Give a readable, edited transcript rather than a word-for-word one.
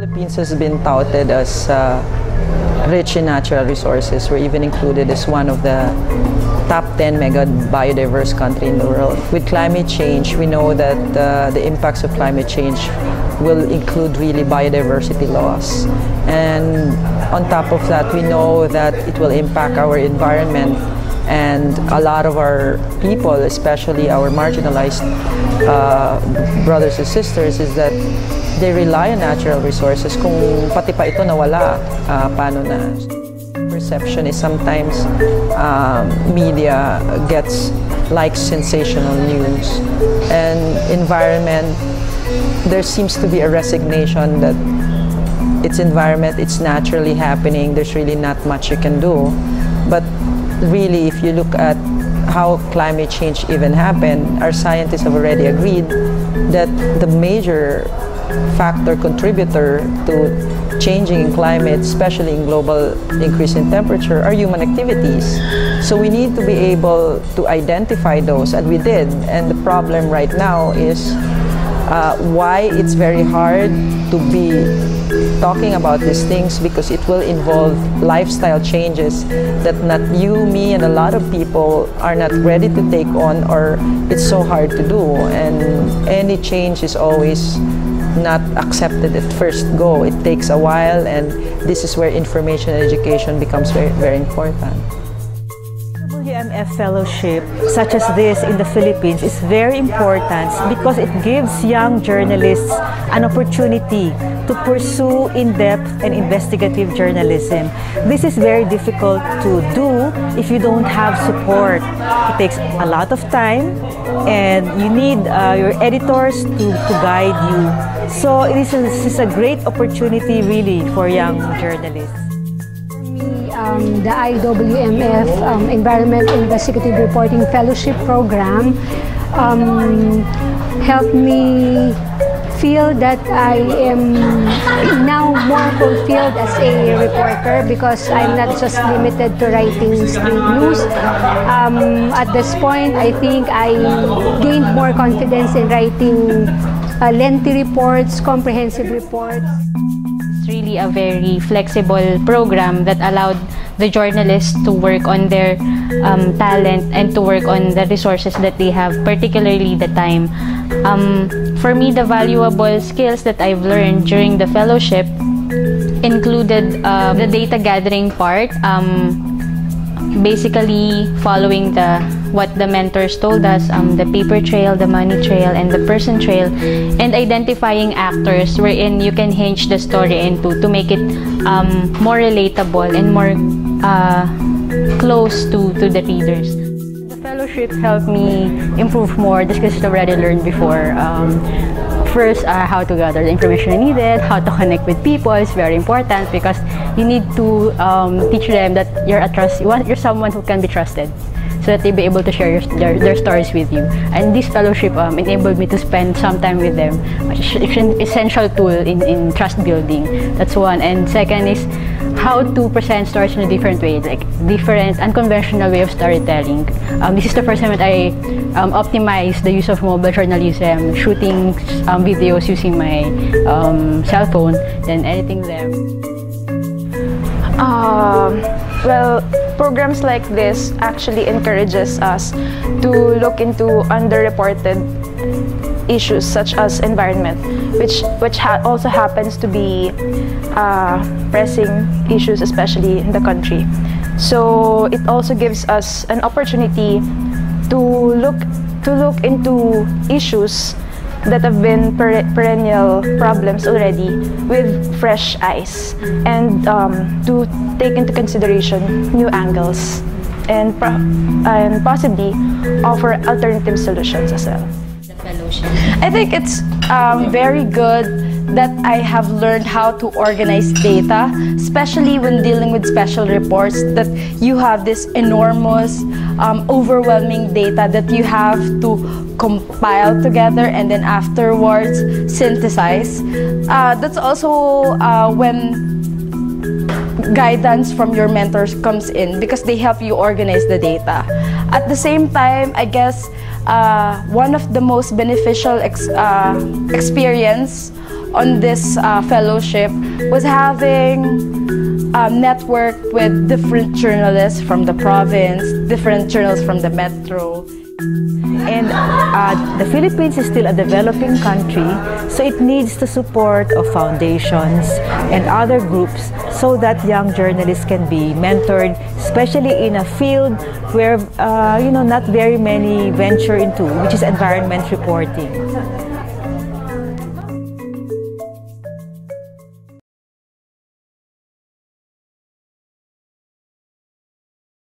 Philippines has been touted as rich in natural resources. We're even included as one of the top 10 mega biodiverse country in the world. With climate change, we know that the impacts of climate change will include really biodiversity loss. And on top of that, we know that it will impact our environment, and a lot of our people, especially our marginalized brothers and sisters, is that they rely on natural resources. Kung pati pa ito nawala, paano na? Perception is sometimes media gets like sensational news, and environment, there seems to be a resignation that it's environment, it's naturally happening, there's really not much you can do. But really, if you look at how climate change even happened, our scientists have already agreed that the major factor contributor to changing in climate, especially in global increase in temperature, are human activities. So we need to be able to identify those, and we did. And the problem right now is why it's very hard to be talking about these things, because it will involve lifestyle changes that not you, me, and a lot of people are not ready to take on, or it's so hard to do. And any change is always not accepted at first go. It takes a while, and this is where information and education becomes very, very important. IWMF fellowship such as this in the Philippines is very important because it gives young journalists an opportunity to pursue in-depth and investigative journalism. This is very difficult to do if you don't have support. It takes a lot of time, and you need your editors to guide you. So this is a great opportunity really for young journalists. The IWMF Environment Investigative Reporting Fellowship Program helped me feel that I am now more fulfilled as a reporter, because I'm not just limited to writing street news. At this point, I think I gained more confidence in writing lengthy reports, comprehensive reports. It's really a very flexible program that allowed the journalists to work on their talent and to work on the resources that they have, particularly the time. For me, the valuable skills that I've learned during the fellowship included the data gathering part, basically following what the mentors told us, the paper trail, the money trail, and the person trail, and identifying actors wherein you can hinge the story into to make it more relatable and more close to the readers. The fellowship helped me improve more the skills I've already learned before. First, how to gather the information needed, how to connect with people is very important, because you need to teach them that you're someone who can be trusted, so that they'll be able to share their stories with you. And this fellowship enabled me to spend some time with them. It's an essential tool in trust building. That's one. And second is how to present stories in a different way, like different, unconventional way of storytelling. This is the first time that I optimized the use of mobile journalism, shooting videos using my cell phone, then editing them. Well, programs like this actually encourages us to look into underreported issues such as environment, which also happens to be pressing issues, especially in the country. So it also gives us an opportunity to look into issues that have been perennial problems already with fresh eyes, and to take into consideration new angles and possibly offer alternative solutions as well. I think it's very good that I have learned how to organize data, especially when dealing with special reports, that you have this enormous, overwhelming data that you have to compile together and then afterwards synthesize. That's also when guidance from your mentors comes in, because they help you organize the data. At the same time, I guess one of the most beneficial experience on this fellowship was having network with different journalists from the province, different journalists from the metro. And the Philippines is still a developing country, so it needs the support of foundations and other groups so that young journalists can be mentored, especially in a field where not very many venture into, which is environment reporting.